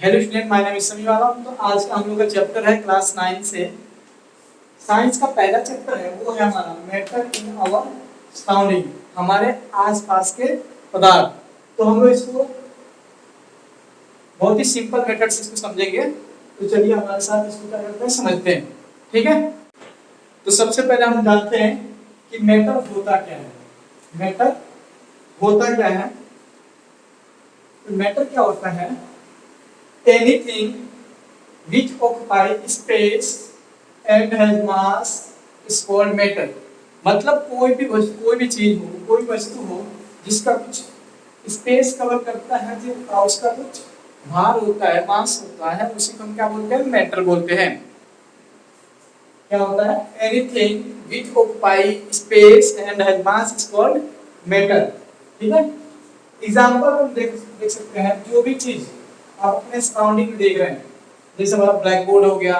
Hello student, my name is समी वाला। तो आज का हम लोग का चैप्टर है क्लास 9 से साइंस का पहला चैप्टर है, वो है हमारा मैटर इन आवर सराउंडिंग, हमारे आसपास के पदार्थ। तो हम लोग इसको बहुत ही सिंपल मेथड से इसको समझेंगे। तो चलिए हमारे साथ इसको क्या करते हैं, समझते हैं। ठीक है, तो सबसे पहले हम जानते हैं कि मैटर होता क्या है। मैटर होता क्या है? मैटर क्या होता है? anything which occupy space and has mass is called matter। मतलब कोई भी चीज हो, कोई वस्तु हो जिसका कुछ स्पेस कवर करता है, जो उसका कुछ भार होता है, मास होता है, उसी को हम क्या बोलते हैं? मैटर बोलते हैं। क्या होता है? Anything which occupy space and has mass is called matter। ठीक है, एग्जाम्पल हम देख सकते हैं। जो भी चीज आप अपने सराउंडिंग में देख रहे हैं, जैसे हमारा ब्लैक बोर्ड हो गया,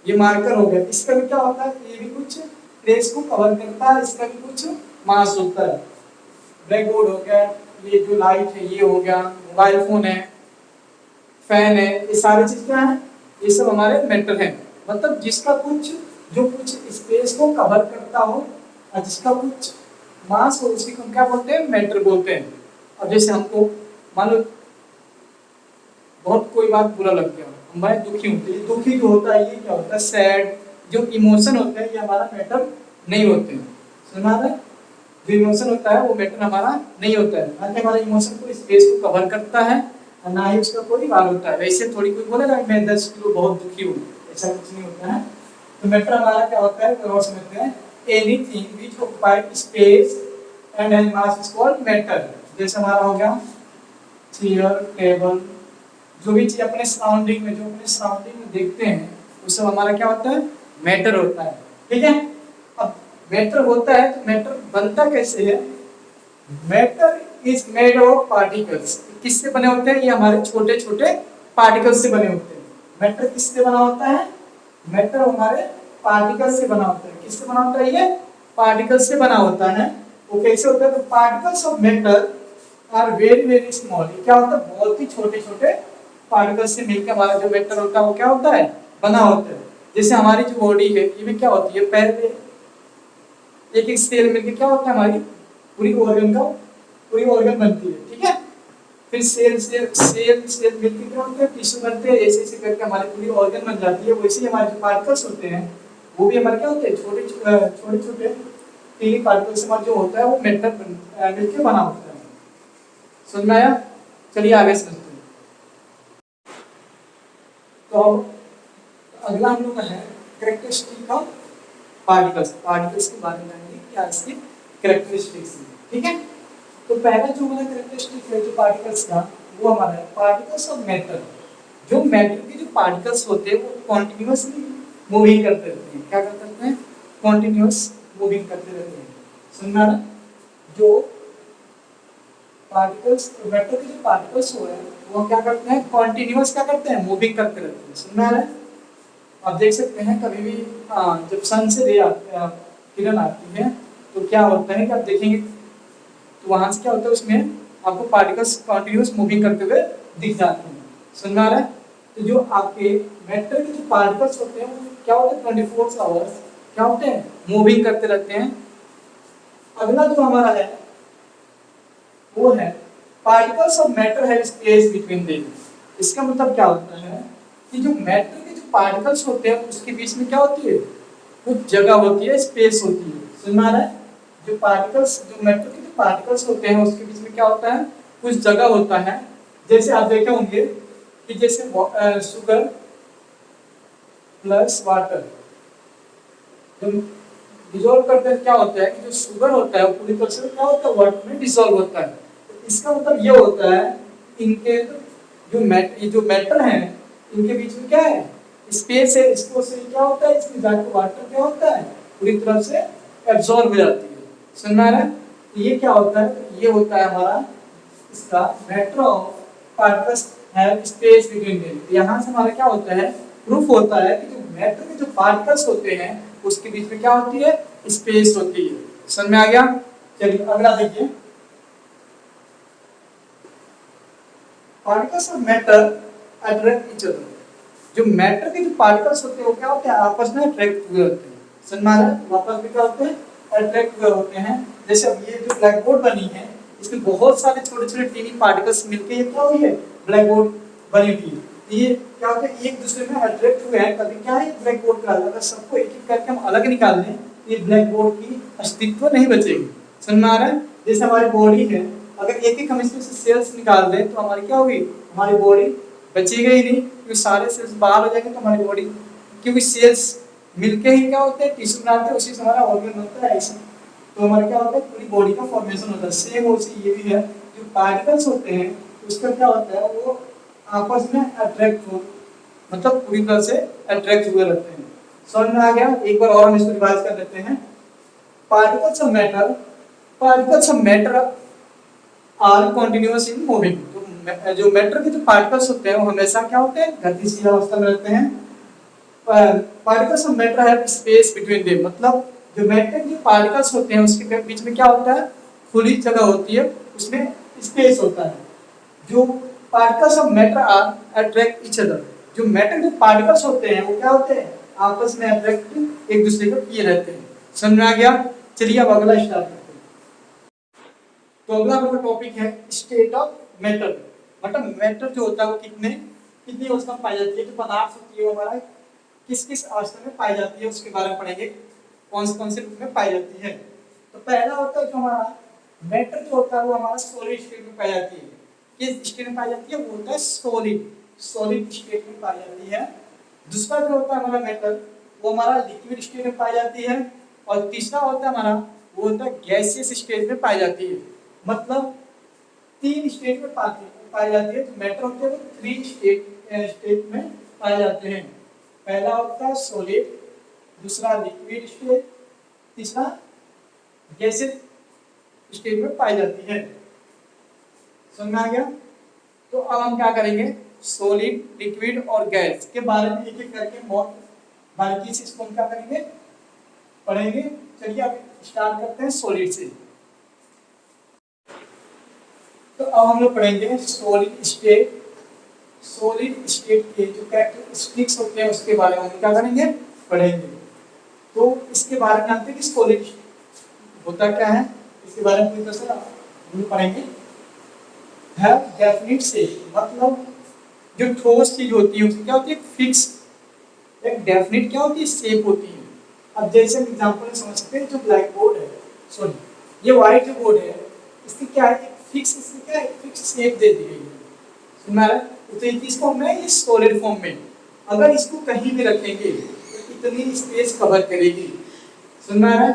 ये मार्कर हो गया, इसका भी क्या होता है? ये भी कुछ प्लेस को कवर करता है, इसका भी कुछ मास होता है। ब्लैक बोर्ड हो गया, ये जो लाइट है ये हो गया, मोबाइल फोन है, फैन है, ये सारी चीज क्या है? ये सब हमारे मैटर है। मतलब जिसका कुछ स्पेस को कवर करता हो और जिसका कुछ मास हो, उसी को हम क्या बोलते हैं? मैटर बोलते हैं। अब जैसे हमको मान लो बहुत कोई बात बुरा लग गया, हमारे दुखी होते हैं। दुखी जो होता है ये क्या होता है? सैड। जो इमोशन होते हैं ये हमारा मैटर नहीं होते हैं। सुना रहे? जो इमोशन होता है वो मैटर हमारा नहीं होता है। ना कि हमारा इमोशन को स्पेस को कवर करता है और ना ही उसका कोई भार होता है। ऐसे थोड़ी कोई बोलेगा मैं 10 किलो बहुत दुखी हूँ, ऐसा कुछ नहीं होता है। तो मैटर हमारा क्या होता है? और समझते हैं, anything which occupy space and has mass is called matter. जैसे हमारा हो गया चेयर, टेबल, जो भी चीज अपने सराउंडिंग में देखते हैं वो सब हमारा क्या होता है? मैटर होता है। ठीक है, अब मैटर होता है तो मैटर बनता कैसे है? Matter is made of particles. किससे बने होते हैं? ये हमारे छोटे छोटे पार्टिकल्स से बने होते हैं। मैटर किससे बना होता है? मैटर हमारे पार्टिकल्स से बना होता है। किससे बना होता है? ये पार्टिकल्स से बना होता है। वो कैसे होता है? तो particles of matter are very very small. क्या होता है? बहुत ही छोटे छोटे पार्टिकल्स से मिलकर हमारा जो मैटर होता है वो क्या होता है? बना होता है। जैसे हमारी जो बॉडी है ये भी क्या होती है? पहले एक एक सेल मिलकर क्या होता है? हमारी पूरी ऑर्गन बनती है। ठीक है, फिर सेल मिलकर क्या होता है? टिश्यू बनते हैं। ऐसे ऐसे करके हमारी पूरी ऑर्गन बन जाती है। वैसे ही हमारे जो पार्टिकल्स होते हैं वो भी हमारे क्या होते हैं? छोटे छोटे टीनी पार्टिकल्स हमारा जो होता है वो मैटर मिलकर बना होता है। समझ में आया? चलिए आगे समझते हैं। तो अगला हम लोग का है कैरेक्टरिस्टिक ऑफ पार्टिकल्स। पार्टिकल्स के बारे में जानेंगे, क्या इसकी कैरेक्टरिस्टिक्स है। ठीक है, तो पहला जो हमारा कैरेक्टरिस्टिक है जो पार्टिकल्स का, वो हमारा है पार्टिकल्स ऑफ मैटर। जो मैटर के जो पार्टिकल्स होते हैं वो कॉन्टिन्यूअसली मूविंग करते रहते हैं। क्या करते रहते हैं? कॉन्टिन्यूअस मूविंग करते रहते हैं। सुनना ना, जो पार्टिकल्स मैटर के जो पार्टिकल्स हो हैं वो क्या करते हैं? कॉन्टिन्यूअस क्या करते हैं? मूविंग करते रहते हैं। सुनना है? आप देख सकते हैं कभी भी जब सन से किरण आती है तो क्या होता है कि आप देखेंगे तो वहां से क्या होता है, उसमें आपको पार्टिकल्स कॉन्टिन्यूअस मूविंग करते हुए दिख जाते हैं। समझ में आ रहा है? तो जो आपके मैटर के जो पार्टिकल्स होते हैं वो क्या होते हैं? 24 आवर्स क्या होते हैं? मूविंग करते रहते हैं। अगला जो हमारा है वो है particles of matter have space between them. इसका मतलब क्या होता है कि जो मैटर के जो पार्टिकल्स होते हैं उसके बीच में क्या होती है? कुछ जगह होती है, स्पेस होती है। समझ में आ रहा है? जो मैटर के जो पार्टिकल्स होते हैं उसके बीच में क्या होता है? कुछ जगह होता है। जैसे आप देखे होंगे कि जैसे शुगर प्लस वाटर जब डिसॉल्व करते हैं क्या होता है कि जो शुगर होता है वो पूरी तरह से क्या होता है? वाटर में डिसॉल्व होता है। तो इसका मतलब ये होता है इनके जो मैटर हैं इनके बीच में क्या है? स्पेस है। इसको से क्या होता है? इसमें जाकर वाटर क्या होता है? पूरी तरह से एब्जॉर्ब हो जाती है। समझ में आ रहा है? तो ये क्या होता है? ये होता है हमारा इसका matter of particles have space between them. यहाँ से हमारा क्या होता है? प्रूफ होता है कि जो मैटर के जो पार्टिकल्स होते हैं उसके बीच में क्या होती है? स्पेस होती है। समझ में आ गया? चलिए अगला देखिए। Particles of matter attract each other. जो मैटर के जो पार्टिकल्स होते हैं वो क्या होते हैं, आपस में अट्रैक्ट हुए होते हैं। समझ में आ रहा है? आपस में क्या होते हैं, अट्रैक्ट हुए होते हैं। जैसे अब ये जो ब्लैक बोर्ड बनी है, इसमें बहुत सारे छोटे छोटे टीनी पार्टिकल्स मिलके ये क्या हुई है, ब्लैक बोर्ड बनी हुई है। ये क्या होता है, एक दूसरे में अट्रैक्ट हुए हैं, तभी क्या है ब्लैक बोर्ड का। अगर सबको एक एक करके हम अलग निकाल दें तो ये ब्लैक बोर्ड की अस्तित्व नहीं बचेगी। समझ में आ रहा है? जैसे हमारी बॉडी है, अगर एक एक हम इसमें से सेल्स निकाल दें तो हमारी क्या होगी, हमारी बॉडी बचेगा ही नहीं, क्योंकि सारे सेल्स बाहर हो जाएंगे तो हमारी बॉडी, क्योंकि सेल्स मिलके ही क्या होते हैं, टिश्यू बनाते हैं, उसी से हमारा ऑर्गन बनता है। ऐसे तो हमारा क्या होता है, पूरी बॉडी का फॉर्मेशन होता है। सेम वैसे ये भी है, जो पार्टिकल्स होते हैं उसका क्या होता है, वो आपस में अट्रैक्ट हो, मतलब पूरी तरह से अट्रैक्ट हुए रहते हैं। समझ में आ गया? एक बार और हम इसको रिवाइज कर लेते हैं। Particles of matter, particles of matter are continuous in moving. तो जो मैटर के जो पार्टिकल्स होते हैं वो हमेशा क्या होते हैं, गतिशील अवस्था में रहते हैं। Particles of matter have space between them, मतलब जो मैटर के पार्टिकल्स होते हैं उसके बीच में क्या होता है, खुली जगह होती है, उसमें स्पेस होता है। जो particles of matter are attract each other, जो मैटर के पार्टिकल्स होते हैं वो क्या होते हैं, आपस में अट्रैक्ट एक दूसरे को किए रहते हैं। समझ में आ गया? चलिए अब अगला स्टार्ट करते हैं। तो अगला हमारा टॉपिक है स्टेट ऑफ मैटर। मतलब मैटर जो होता है वो कितनी अवस्था में पाई जाती है, जो पदार्थ होती है वो हमारा किस किस अवस्था में पाई जाती है, उसके बारे में पढ़ेंगे, कौन से रूप में पाई जाती है। तो पहला होता है जो हमारा मैटर जो होता है वो हमारा सॉलिड स्टेट में पाई जाती है। किस स्टेट में पाई जाती है, वो होता है सॉलिड स्टेट में पाई जाती है। दूसरा जो होता है हमारा मैटर, वो हमारा लिक्विड स्टेट में पाई जाती है। और तीसरा होता है हमारा, वो होता है गैसियस स्टेट में पाई जाती है। मतलब 3 स्टेट में पाई जाती है। तो मैटर होते हैं वो 3 स्टेट में पाए जाते हैं। पहला होता है सॉलिड, दूसरा लिक्विड स्टेट, तीसरा गैसियस स्टेट में पाई जाती है। समझ में आ गया? तो अब हम क्या करेंगे, सॉलिड, लिक्विड और गैस के बारे में एक एक करके बहुत बारीकी से इसको हम क्या करेंगे, पढ़ेंगे। चलिए अब स्टार्ट करते हैं सॉलिड से। तो अब हम लोग पढ़ेंगे सॉलिड स्टेट। सॉलिड स्टेट के जो कैरेक्टरिस्टिक्स होते हैं उसके बारे में हम क्या करेंगे, पढ़ेंगे। तो इसके बारे में जानते हैं कि सॉलिड होता क्या है, इसके बारे में पूरी तरह से हम पढ़ेंगे। है डेफिनिट से, मतलब जो ठोस चीज होती है उसकी क्या होती है, फिक्स, एक डेफिनिट क्या होती है, शेप होती है। अब जैसे हम एग्जांपल समझ सकते हैं, जो ब्लैक बोर्ड है, सॉरी ये व्हाइट जो बोर्ड है, इसकी क्या है, फिक्स, इसकी क्या है, फिक्स शेप दे दी गई है। सुना है? तो इसको हमने ये सॉलिड फॉर्म में, अगर इसको कहीं भी रखेंगे तो इतनी स्पेस कवर करेगी। सुनना है?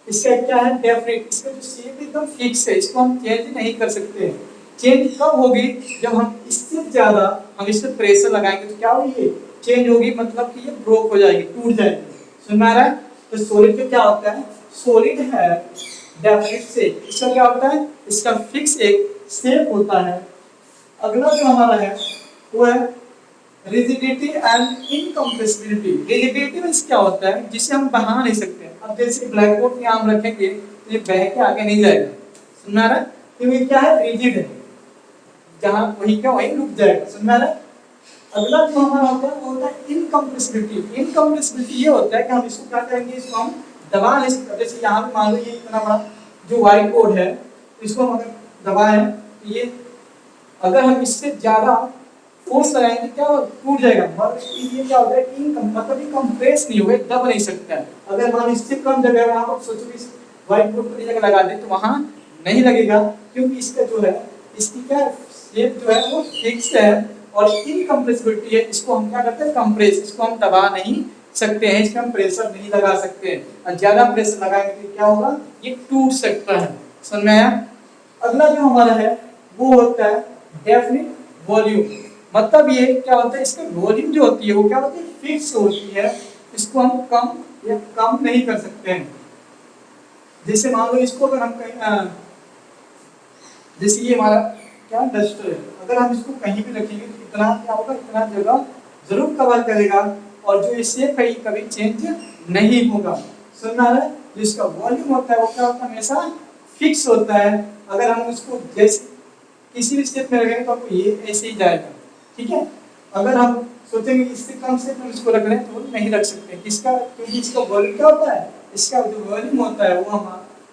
इसका क्या है, डेफिनेट, इसका जो शेप एकदम फिक्स है, इसको हम चेंज नहीं कर सकते। चेंज कब होगी, जब हम इससे ज्यादा हम इस पे प्रेशर लगाएंगे तो क्या होगी, चेंज होगी, मतलब कि ये ब्रोक हो जाएगी, टूट जाएगी। सुन में आ रहा है? तो सॉलिड में क्या होता है, सॉलिड है डेफिनेट शेप, इसका क्या होता है, इसका फिक्स एक शेप होता है। अगला जो हमारा है वो है रिजिडिटी एंड इनकम्प्रेसिबिलिटी। रिजिडिटी मींस क्या होता है, जिसे हम बहा नहीं सकते। अब जैसे ब्लैक बोर्ड में हम रखेंगे तो ये बह के आगे नहीं जाएगा। सुन रहा है? तो ये क्या है, रिजिड है, जहां वही क्या वही रुक जाएगा। सुन रहा है? अगला जो हमारा होता है वो होता है इनकम्प्रेसिबिलिटी। इनकम्प्रेसिबिलिटी ये होता है कि हम इसको क्या करेंगे, इसको हम दबा नहीं सकते। जैसे यहाँ पे मान लो ये इतना बड़ा जो व्हाइट बोर्ड है, इसको हम अगर दबाएं तो ये, अगर हम इससे ज्यादा फोर्स लगाएंगे क्या टूट जाएगा। मगर ये क्या होता है, मतलब ये कंप्रेस नहीं होगा, दब नहीं सकता है। अगर मान इससे कम जगह वहां पर सोचो इस व्हाइट बोर्ड पर जगह लगा दे तो वहां नहीं लगेगा, क्योंकि इसका जो है, इसकी क्या शेप जो है वो फिक्स है और इनकम्प्रेसिबिलिटी है। इसको हम क्या करते हैं, कंप्रेस, इसको हम दबा नहीं सकते हैं, इसमें हम प्रेशर नहीं लगा सकते हैं। और ज्यादा प्रेशर लगाएंगे तो क्या होगा, ये टूट सकता है। समझ में आया? अगला जो हमारा है वो होता है डेफिनिट वॉल्यूम। मतलब ये क्या होता है, इसका वॉल्यूम जो होती है वो क्या होती है, फिक्स होती है, इसको हम कम या कम नहीं कर सकते हैं। जैसे मान लो इसको अगर हम कहीं, जैसे ये हमारा क्या डस्टर है, अगर हम इसको कहीं भी रखेंगे तो इतना क्या होगा, इतना जगह जरूर कवर करेगा, और जो इससे कभी चेंज नहीं होगा। सुनना है? जिसका वॉल्यूम होता है वो क्या होता है, हमेशा फिक्स होता है। अगर हम उसको जैसे किसी भी स्टेप में रखेंगे तो आपको ये ऐसे ही जाएगा, ठीक है। अगर हम सोचेंगे इससे कम से हम इसको रख रहे हैं तो नहीं रख सकते, किसका, क्योंकि इसका वॉल्यूम क्या होता है, इसका जो वॉल्यूम होता है वो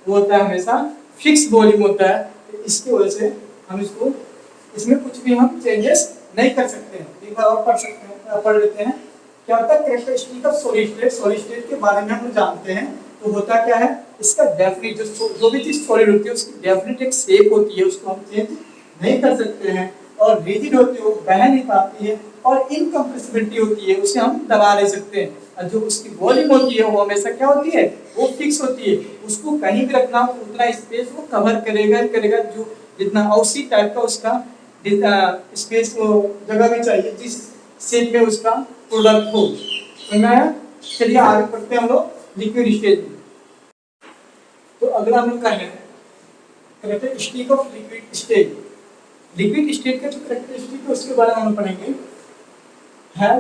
होता है हमेशा फिक्स वॉल्यूम होता है। तो इसकी वजह से हम इसको, इसमें कुछ भी हम चेंजेस नहीं कर सकते हैं। एक बार और पढ़ लेते हैं क्या होता है characteristic of solid state. Solid state के बारे में हम जानते हैं, तो होता क्या है, इसका डेफिनिट जो भी चीज सॉलिड होती है उसकी डेफिनिट एक शेप होती है, उसको हम चेंज नहीं कर सकते हैं। और रिजिड होती है वो बह नहीं पाती है, और इनकम्प्रेसिबिलिटी होती है उसे हम दबा नहीं सकते हैं। और जो उसकी वॉल्यूम होती है वो हमेशा क्या होती है, वो फिक्स होती है, उसको कहीं भी रखना हो उतना स्पेस वो कवर करेगा ही करेगा, जो जितना उसी टाइप का उसका स्पेस वो जगह भी चाहिए जिस शेप में उसका प्रोडक्ट हो। चलिए आगे पढ़ते हैं हम लोग लिक्विड स्टेज में। तो अगला हम लोग का है characteristic of liquid stage. Liquid state का जो कैरेक्टरिस्टिक है उसके बारे में हम पढ़ेंगे। है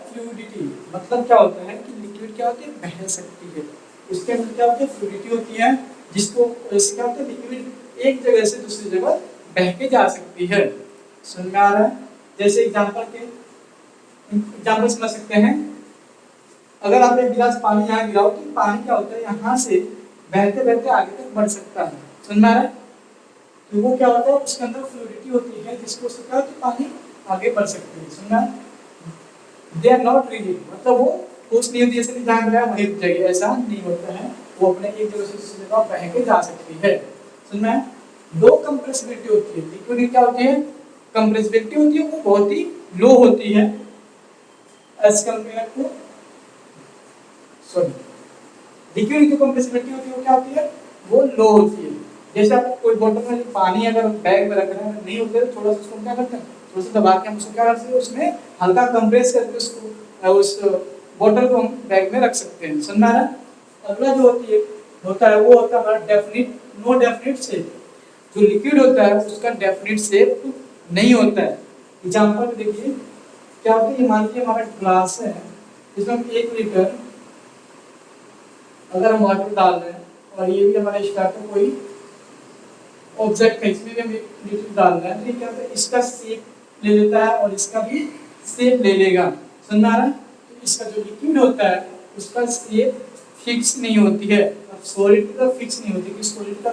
फ्लूइडिटी, मतलब क्या होता है कि लिक्विड क्या होती है, बह सकती है। उसके अंदर क्या होती है, फ्लूइडिटी होती है, जिसको क्या होता है, लिक्विड एक जगह से दूसरी जगह बह के जा सकती है। समझ में आ रहा है? जैसे एग्जाम्पल समझ सकते हैं। अगर आप एक गिलास पानी यहाँ गिराओ तो पानी क्या होता है, यहाँ से बहते बहते आगे तक बढ़ सकता है। समझ में आ रहा है? तो वो क्या होता है, उसके अंदर फ्लूइडिटी होती है जिसको क्या होती है, पानी आगे बढ़ सकती है। समझ में आया? दे आर नॉट रिजिड, मतलब वो ठोस नहीं होती, जैसे जहाँ गिराया वहीं रुक जाएगी, ऐसा नहीं होता है। वो अपने एक जगह से दूसरी जगह बह के जा सकती है। समझ में आया? लो कंप्रेसिबिलिटी होती है। लिक्विड की क्या होती है, कंप्रेसिबिलिटी होती है, वो बहुत ही लो होती है एज कंपेयर टू लिक्विड की कंप्रेसिबिलिटी होती है वो क्या होती है, वो लो होती है। जैसे आप कोई बोतल में पानी अगर बैग में रख रहे हैं नहीं होते तो थोड़ा सा उसको क्या करते हैं, थोड़ा सा दबा के हम उसको क्या कर सकते हैं, उसमें हल्का कंप्रेस करके उसको उस बोतल को हम बैग में रख सकते हैं। समझ में आ रहा है? अगला जो होता है वो होता है हमारा डेफिनिट, नो डेफिनिट शेप। जो लिक्विड होता है उसका डेफिनिट शेप नहीं होता है। एग्जांपल देखिए क्या होता है, मान लीजिए हमारा ग्लास है, इसमें हम 1 लीटर अगर हम वाटर डाल रहे हैं, और ये भी हमारा स्टार्टर कोई ऑब्जेक्ट है, इसमें भी हम 1 लीटर डाल रहे हैं, तो क्या होता है, इसका शेप ले लेता है और इसका भी शेप ले लेगा। समझ में आ रहा है? तो इसका जो लिक्विड होता है उसका शेप फिक्स नहीं होती है, और सॉलिड का फिक्स नहीं होती। कि सॉलिड का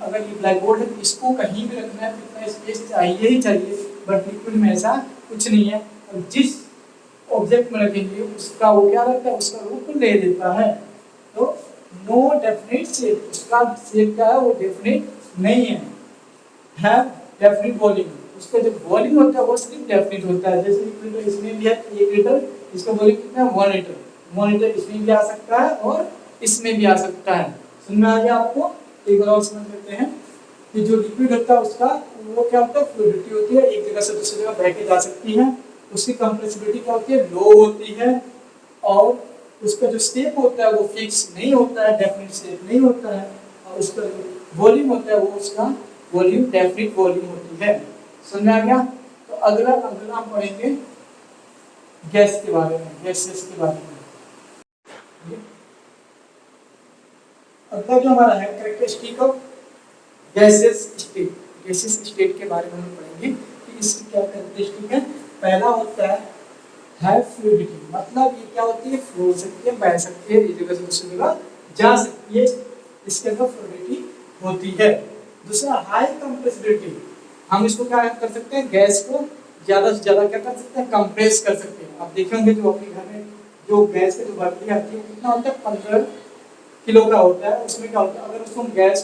अगर ये ब्लैक बोर्ड है तो इसको कहीं भी रखना है तो इतना स्पेस चाहिए ही चाहिए, बट लिक्विड में ऐसा कुछ नहीं है। और जिस ऑब्जेक्ट में रखेंगे उसका वो क्या रहता है, उसका रूप ले लेता है। तो नो डेफिनिट शेप, उसका शेप क्या है, वो डेफिनिट नहीं है डेफिनिट वॉल्यूम। उसका जो वॉल्यूम होता है वो सिर्फ डेफिनिट होता है। जैसे लिक्विड इसमें भी है 1 लीटर, इसका वॉल्यूम कितना है, 1 लीटर। 1 लीटर इसमें भी आ सकता है और इसमें भी आ सकता है। समझ में आ गया आपको? एक बार और समझ लेते हैं कि जो लिक्विड होता है उसका वो क्या होता है, फ्लूइडिटी होती है, एक जगह से दूसरी जगह बह के जा सकती है। उसकी कंप्रेसिबिलिटी क्या होती है, लो होती है, और उसका जो शेप होता है वो फिक्स नहीं होता है, डेफिनिट शेप नहीं होता है। और उसका जो वॉल्यूम होता है वो उसका वॉल्यूम डेफिनिट वॉल्यूम होती है। समझ में आ गया? तो अगला हम पढ़ेंगे गैस के बारे में, गैसेस के बारे में। अगला जो हमारा है characteristic of gases state. Gases state के बारे में हम पढ़ेंगे कि इसकी क्या कैरेक्टरिस्टिक है। पहला होता है फ्लूइडिटी, मतलब ये क्या होती है, फ्लो हो सकती है, बह सकती है, एक जगह से दूसरी जगह जा सकती है, इसके अंदर फ्लूइडिटी होती है। दूसरा हाई कंप्रेसिबिलिटी, हम इसको क्या कर सकते हैं, गैस को ज्यादा से ज्यादा क्या कर सकते हैं, कंप्रेस कर सकते हैं। आप देखेंगे जो अपने घर में जो गैस की जो बर्तन आती है कितना होता है, 15 किलो का होता है। उसमें क्या होता है, अगर उसको हम गैस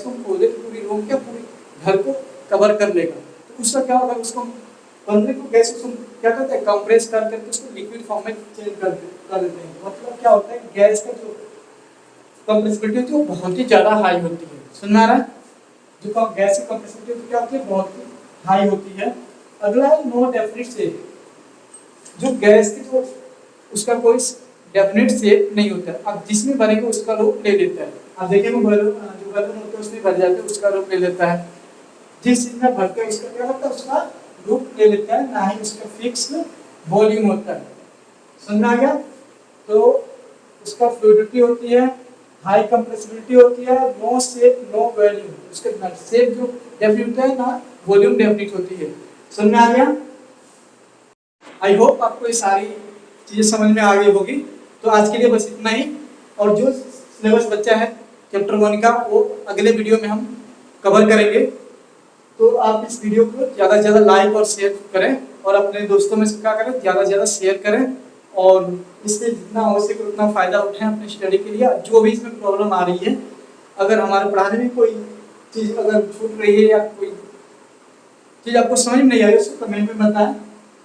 को खोले तो पूरी रूम क्या पूरी घर को कवर कर लेगा। तो उसका क्या होगा, उसको 15 किलो गैस को क्या करते हैं, कंप्रेस कर करके उसको लिक्विड फॉर्म में चेंज कर देते हैं। मतलब क्या होता है, गैस का जो कंप्रेसिबिलिटी होती है वो बहुत ही ज्यादा हाई होती है। सुन आ रहा है? जो गैस की कंप्रेसिबिलिटी क्या होती है, बहुत ही हाई होती है। अगला है नो डेफिनिट शेप, जो गैस की जो उसका कोई डेफिनेट शेप नहीं होता है। अब जिसमें भरेंगे उसका रूप ले लेता है। अब देखिए जो बलून होता है उसमें भर जाते हैं, उसका रूप ले लेता है। जिस चीज में भरते हैं उसका क्या होता है, उसका रूप ले लेता है, ना ही उसका फिक्स वॉल्यूम होता है। समझ में आ गया? तो उसका फ्लूइडिटी होती है, हाई कंप्रेसिबिलिटी होती है, नो शेप नो वॉल्यूम, उसके बाद शेप जो डेफिनेट होता है ना वॉल्यूम डेफिनेट होती है। समझ में आ गया? आई होप आपको ये सारी चीजें समझ में आ गई होगी। तो आज के लिए बस इतना ही, और जो सिलेबस बच्चा है चैप्टर 1 का वो अगले वीडियो में हम कवर करेंगे। तो आप इस वीडियो को ज़्यादा से ज़्यादा लाइक और शेयर करें, और अपने दोस्तों में क्या करें, ज़्यादा से ज़्यादा शेयर करें, और इससे जितना हो सके उतना फ़ायदा उठाएं अपने स्टडी के लिए। जो भी इसमें प्रॉब्लम आ रही है, अगर हमारे पढ़ाने में कोई चीज़ अगर छूट रही है या कोई चीज़ आपको समझ में नहीं आ रही है, उसको कमेंट में बताएं,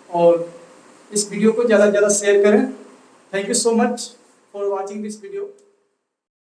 और इस वीडियो को ज़्यादा से ज़्यादा शेयर करें। Thank you so much for watching this video.